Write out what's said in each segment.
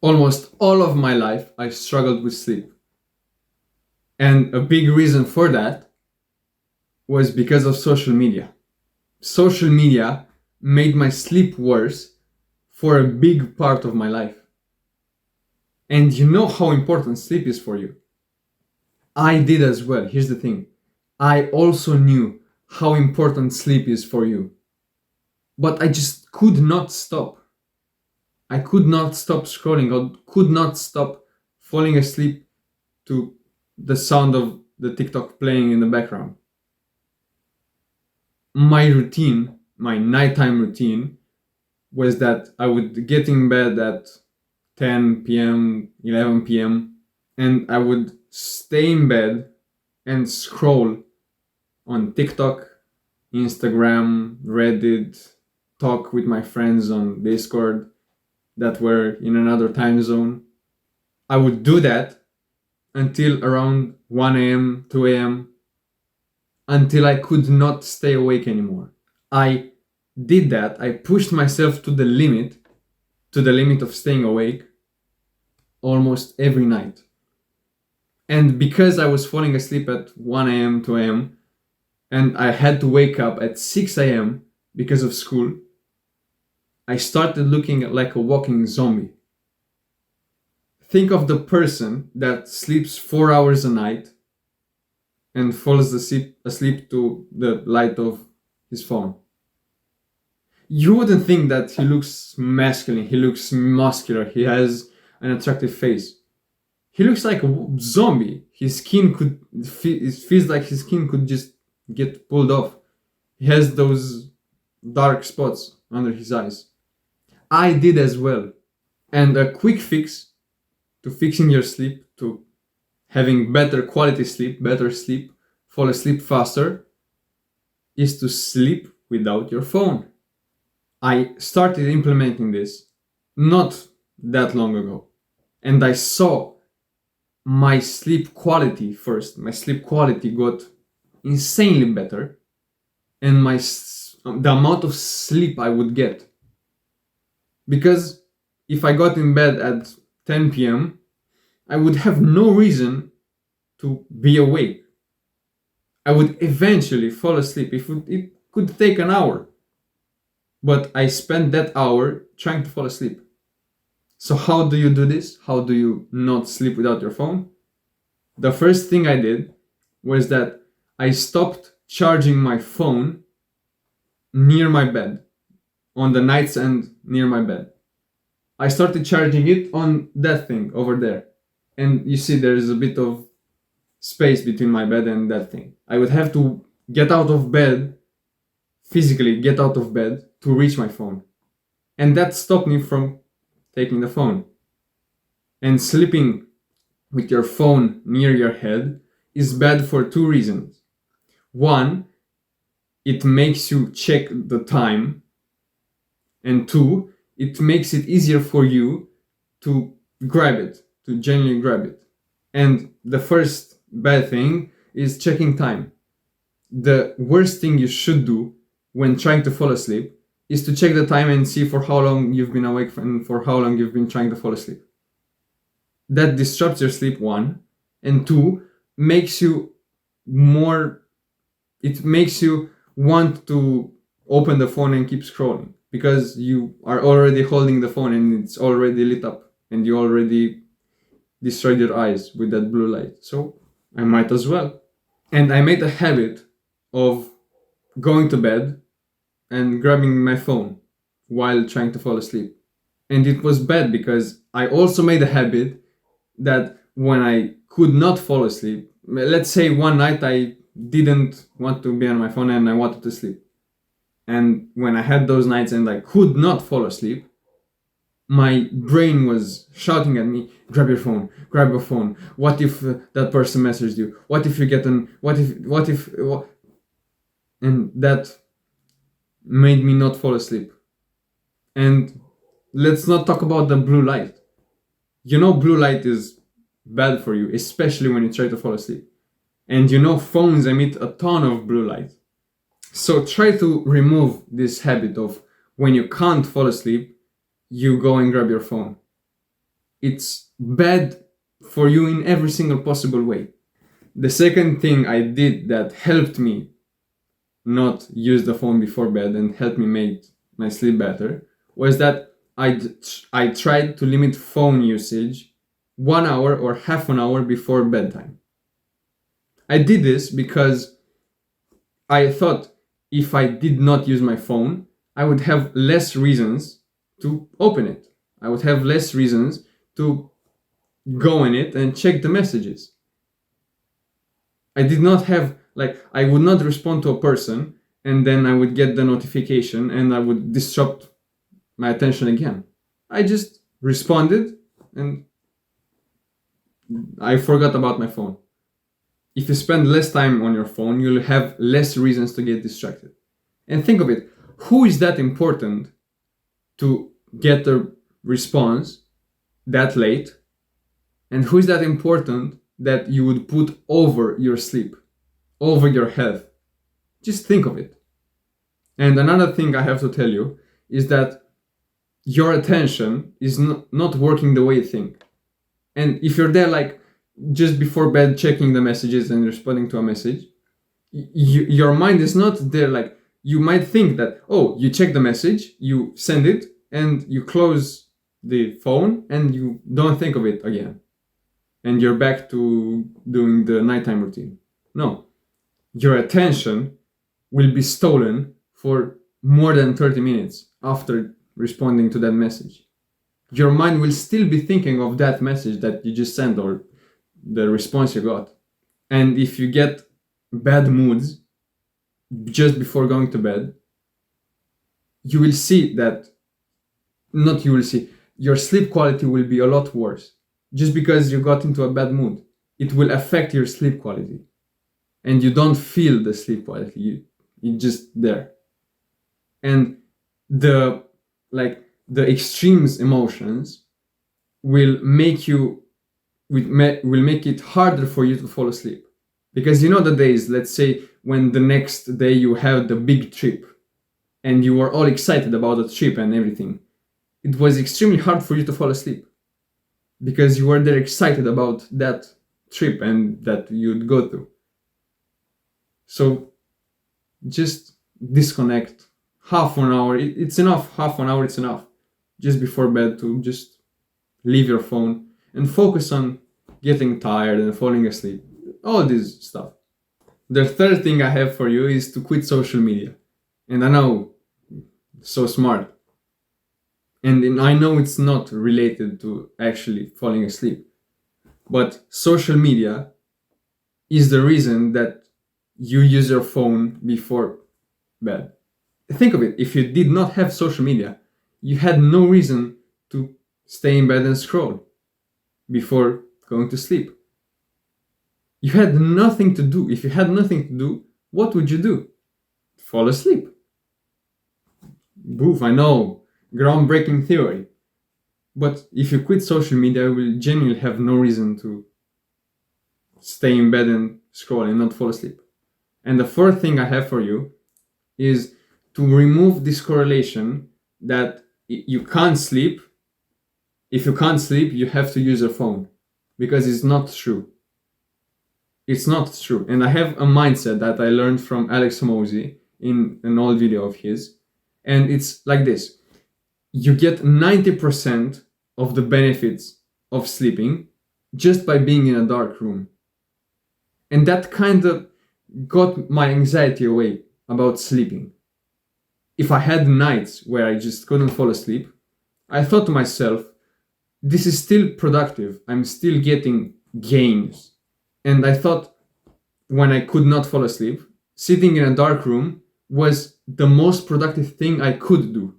Almost all of my life, I struggled with sleep. And a big reason for that was because of social media. Social media made my sleep worse for a big part of my life. And you know how important sleep is for you. I did as well. Here's the thing, I also knew how important sleep is for you. But I just could not stop. I could not stop scrolling or could not stop falling asleep to the sound of the TikTok playing in the background. My routine, my nighttime routine, was that I would get in bed at 10 p.m., 11 p.m., and I would stay in bed and scroll on TikTok, Instagram, Reddit, talk with my friends on Discord that were in another time zone. I would do that until around 1 a.m., 2 a.m., until I could not stay awake anymore. I did that. I pushed myself to the limit of staying awake almost every night. And because I was falling asleep at 1 a.m., 2 a.m., and I had to wake up at 6 a.m. because of school, I started looking like a walking zombie. Think of the person that sleeps 4 hours a night and falls asleep to the light of his phone. You wouldn't think that he looks masculine, he looks muscular, he has an attractive face. He looks like a zombie. It feels like his skin could just get pulled off. He has those dark spots under his eyes. I did as well. And a quick fix to fixing your sleep, to having better quality sleep, better sleep, fall asleep faster, is to sleep without your phone. I started implementing this not that long ago, and I saw my sleep quality first. My sleep quality got insanely better, and the amount of sleep I would get. Because if I got in bed at 10 p.m., I would have no reason to be awake. I would eventually fall asleep. It could take an hour. But I spent that hour trying to fall asleep. So how do you do this? How do you not sleep without your phone? The first thing I did was that I stopped charging my phone near my bed, on the night's end near my bed. I started charging it on that thing over there. And you see there is a bit of space between my bed and that thing. I would have to get out of bed, physically get out of bed to reach my phone. And that stopped me from taking the phone. And sleeping with your phone near your head is bad for two reasons. One, it makes you check the time. And two, it makes it easier for you to grab it, to genuinely grab it. And the first bad thing is checking time. The worst thing you should do when trying to fall asleep is to check the time and see for how long you've been awake and for how long you've been trying to fall asleep. That disrupts your sleep, one, and two, makes you want to open the phone and keep scrolling because you are already holding the phone and it's already lit up and you already destroyed your eyes with that blue light. So I might as well. And I made a habit of going to bed and grabbing my phone while trying to fall asleep. And it was bad because I also made a habit that when I could not fall asleep, let's say one night I didn't want to be on my phone and I wanted to sleep. And when I had those nights and I could not fall asleep, my brain was shouting at me, grab your phone, grab your phone. What if that person messaged you? What if you get and that made me not fall asleep. And let's not talk about the blue light. You know, blue light is bad for you, especially when you try to fall asleep. And you know, phones emit a ton of blue light. So try to remove this habit of when you can't fall asleep, you go and grab your phone. it's bad for you in every single possible way. The second thing I did that helped me not use the phone before bed and helped me make my sleep better was that I tried to limit phone usage 1 hour or half an hour before bedtime. I did this because I thought if I did not use my phone, I would have less reasons to open it. I would have less reasons to go in it and check the messages. I did not have, I would not respond to a person and then I would get the notification and I would disrupt my attention again. I just responded and I forgot about my phone. If you spend less time on your phone, you'll have less reasons to get distracted. And think of it, who is that important to get a response that late? And who is that important that you would put over your sleep, over your health? Just think of it. And another thing I have to tell you is that your attention is not working the way you think. And if you're there just before bed checking the messages and responding to a message, your mind is not there. You might think that, oh, you check the message, you send it, and you close the phone and you don't think of it again. And you're back to doing the nighttime routine. No, your attention will be stolen for more than 30 minutes after responding to that message. Your mind will still be thinking of that message that you just sent or the response you got. And if you get bad moods just before going to bed, you will see that, not you will see, your sleep quality will be a lot worse. Just because you got into a bad mood, it will affect your sleep quality. And you don't feel the sleep quality, you're just there. And the extremes emotions will make it harder for you to fall asleep. Because the days, let's say when the next day you have the big trip and you were all excited about the trip and everything, it was extremely hard for you to fall asleep because you were there excited about that trip and that you'd go through. So just disconnect half an hour. It's enough. Half an hour, it's enough. Just before bed to just leave your phone and focus on getting tired and falling asleep. All this stuff. The third thing I have for you is to quit social media. And I know, so smart. And I know it's not related to actually falling asleep. But social media is the reason that you use your phone before bed. Think of it, if you did not have social media, you had no reason to stay in bed and scroll before going to sleep. You had nothing to do. If you had nothing to do, what would you do? Fall asleep. Boof, I know, groundbreaking theory. But if you quit social media, you will genuinely have no reason to stay in bed and scroll and not fall asleep. And the fourth thing I have for you is to remove this correlation that you can't sleep. If you can't sleep, you have to use your phone. Because it's not true. It's not true. And I have a mindset that I learned from Alex Hormozi in an old video of his. And it's like this. You get 90% of the benefits of sleeping just by being in a dark room. And that kind of got my anxiety away about sleeping. If I had nights where I just couldn't fall asleep, I thought to myself, this is still productive. I'm still getting gains. And I thought when I could not fall asleep, sitting in a dark room was the most productive thing I could do.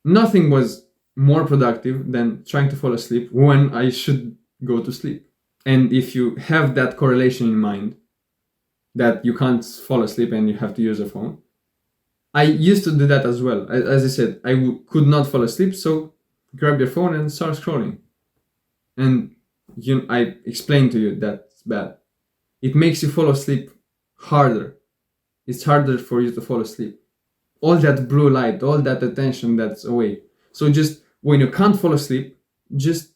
Nothing was more productive than trying to fall asleep when I should go to sleep. And if you have that correlation in mind, that you can't fall asleep and you have to use a phone, I used to do that as well. As I said, I could not fall asleep, so grab your phone and start scrolling. And I explained to you that's bad. It makes you fall asleep harder. It's harder for you to fall asleep. All that blue light, all that attention that's away. So just when you can't fall asleep, just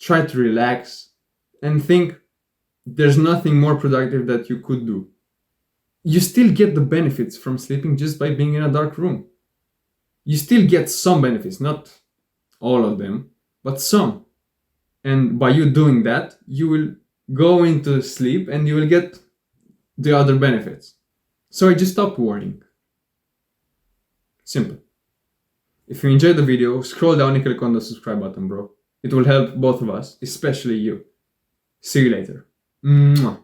try to relax, and think there's nothing more productive that you could do. You still get the benefits from sleeping just by being in a dark room. You still get some benefits, not all of them, but some. And by you doing that, you will go into sleep and you will get the other benefits. So I just stopped worrying. Simple. If you enjoyed the video, scroll down and click on the subscribe button, bro. It will help both of us, especially you. See you later. Mwah.